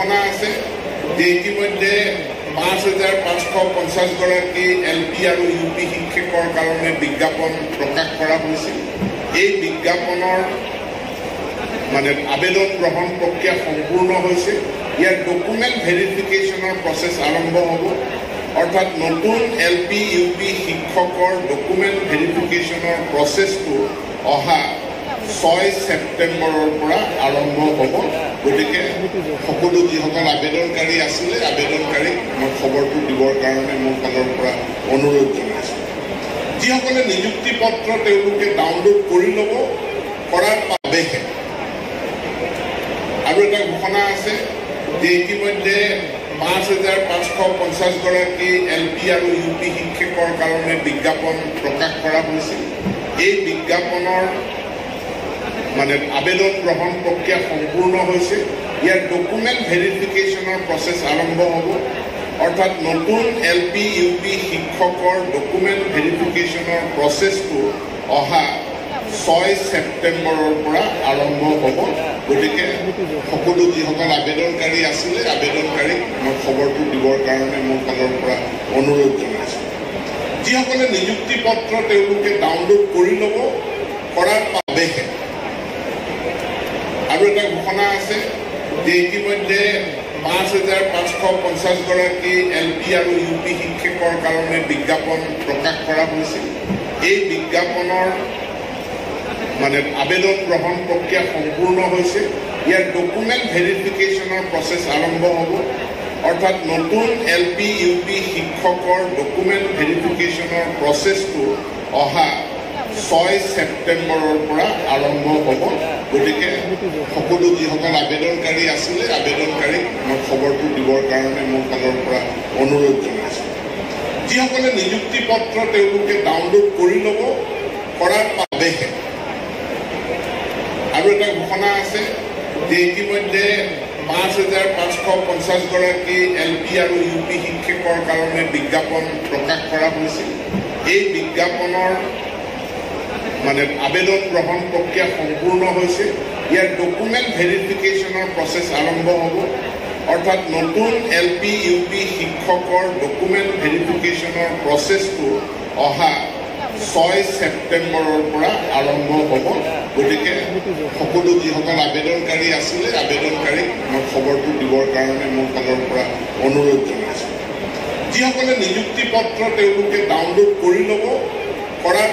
ঘোষণা আছে যে ইতিমধ্যে ৫,৫৫০ গৰাকী LP আৰু UP শিক্ষকৰ কাৰণে বিজ্ঞাপন প্ৰকাশ কৰা হৈছিল। এই বিজ্ঞাপনৰ আবেদন গ্ৰহণ প্ৰক্ৰিয়া সম্পূৰ্ণ হৈছে। ইয়াৰ ডকুমেণ্ট ভেৰিফিকেশ্যনৰ প্ৰচেছ আৰম্ভ হ'ব। অৰ্থাৎ নতুন LP UP শিক্ষকৰ ডকুমেণ্ট ভেৰিফিকেশ্যনৰ প্ৰচেছটো অহা ৬ ছেপ্টেম্বৰৰ পৰা আৰম্ভ হ'ব। গতিকে সকলো যিসকল আবেদনকাৰী আছিলে আবেদনকাৰীক মই খবৰটো দিবৰ কাৰণে মোৰ ফালৰ পৰা অনুৰোধ জনাইছোঁ। যিসকলে নিযুক্তি পত্ৰ তেওঁলোকে ডাউনলোড কৰি ল'ব, কৰাৰ বাবেহে আৰু এটা ঘোষণা আছে যে ইতিমধ্যে ৫,৫৫০ গৰাকী LP আৰু UP শিক্ষকৰ কাৰণে বিজ্ঞাপন প্ৰকাশ কৰা হৈছিল। এই বিজ্ঞাপনৰ আবেদন গ্ৰহণ প্ৰক্ৰিয়া সম্পূৰ্ণ হৈছে। ইয়াৰ ডকুমেণ্ট ভেৰিফিকেশ্যনৰ প্ৰচেছ আৰম্ভ হ'ব। অৰ্থাৎ নতুন LP UP শিক্ষকৰ ডকুমেণ্ট ভেৰিফিকেশ্যনৰ প্ৰচেছটো অহা ৬ ছেপ্টেম্বৰৰ পৰা আৰম্ভ হ'ব। গতিকে সকলো যিসকল আবেদনকাৰী আছিলে আবেদনকাৰীক মই খবৰটো দিবৰ কাৰণে মোৰ ফালৰ পৰা অনুৰোধ জনাইছোঁ। যিসকলে নিযুক্তি পত্ৰ তেওঁলোকে ডাউনলোড কৰি ল'ব, কৰাৰ বাবেহে আৰু এটা ঘোষণা আছে যে ইতিমধ্যে ৫,৫৫০ গৰাকী LP আৰু UP শিক্ষকৰ কাৰণে বিজ্ঞাপন প্ৰকাশ কৰা হৈছিল। এই বিজ্ঞাপনৰ আবেদন গ্ৰহণ প্ৰক্ৰিয়া সম্পূৰ্ণ হৈছে। ইয়াৰ ডকুমেণ্ট ভেৰিফিকেশ্যনৰ প্ৰচেছ আৰম্ভ হ'ব। অৰ্থাৎ নতুন LP UP শিক্ষকৰ ডকুমেণ্ট ভেৰিফিকেশ্যনৰ প্ৰচেছটো অহা ৬ ছেপ্টেম্বৰৰ পৰা আৰম্ভ হ'ব। গতিকে সকলো যিসকল আবেদনকাৰী আছিলে আবেদনকাৰীক মই খবৰটো দিবৰ কাৰণে মোৰ ফালৰ পৰা অনুৰোধ জনাইছোঁ। যিসকলে নিযুক্তি পত্ৰ তেওঁলোকে ডাউনলোড কৰি ল'ব, কৰাৰ বাবেহে আৰু এটা ঘোষণা আছে যে ইতিমধ্যে ৫,৫৫০ গৰাকী LP আৰু UP শিক্ষকৰ কাৰণে বিজ্ঞাপন প্ৰকাশ কৰা হৈছিল। এই বিজ্ঞাপনৰ আবেদন গ্ৰহণ প্ৰক্ৰিয়া সম্পূৰ্ণ হৈছে। ইয়াৰ ডকুমেণ্ট ভেৰিফিকেশ্যনৰ প্ৰচেছ আৰম্ভ হ'ব। অৰ্থাৎ নতুন LP UP শিক্ষকৰ ডকুমেণ্ট ভেৰিফিকেশ্যনৰ প্ৰচেছটো অহা ৬ ছেপ্টেম্বৰৰ পৰা আৰম্ভ হ'ব। গতিকে সকলো যিসকল আবেদনকাৰী আছিলে আবেদনকাৰীক মই খবৰটো দিবৰ কাৰণে মোৰ ফালৰ পৰা অনুৰোধ জনাইছোঁ। যিসকলে নিযুক্তি পত্ৰ তেওঁলোকে ডাউনলোড কৰি ল'ব, কৰাৰ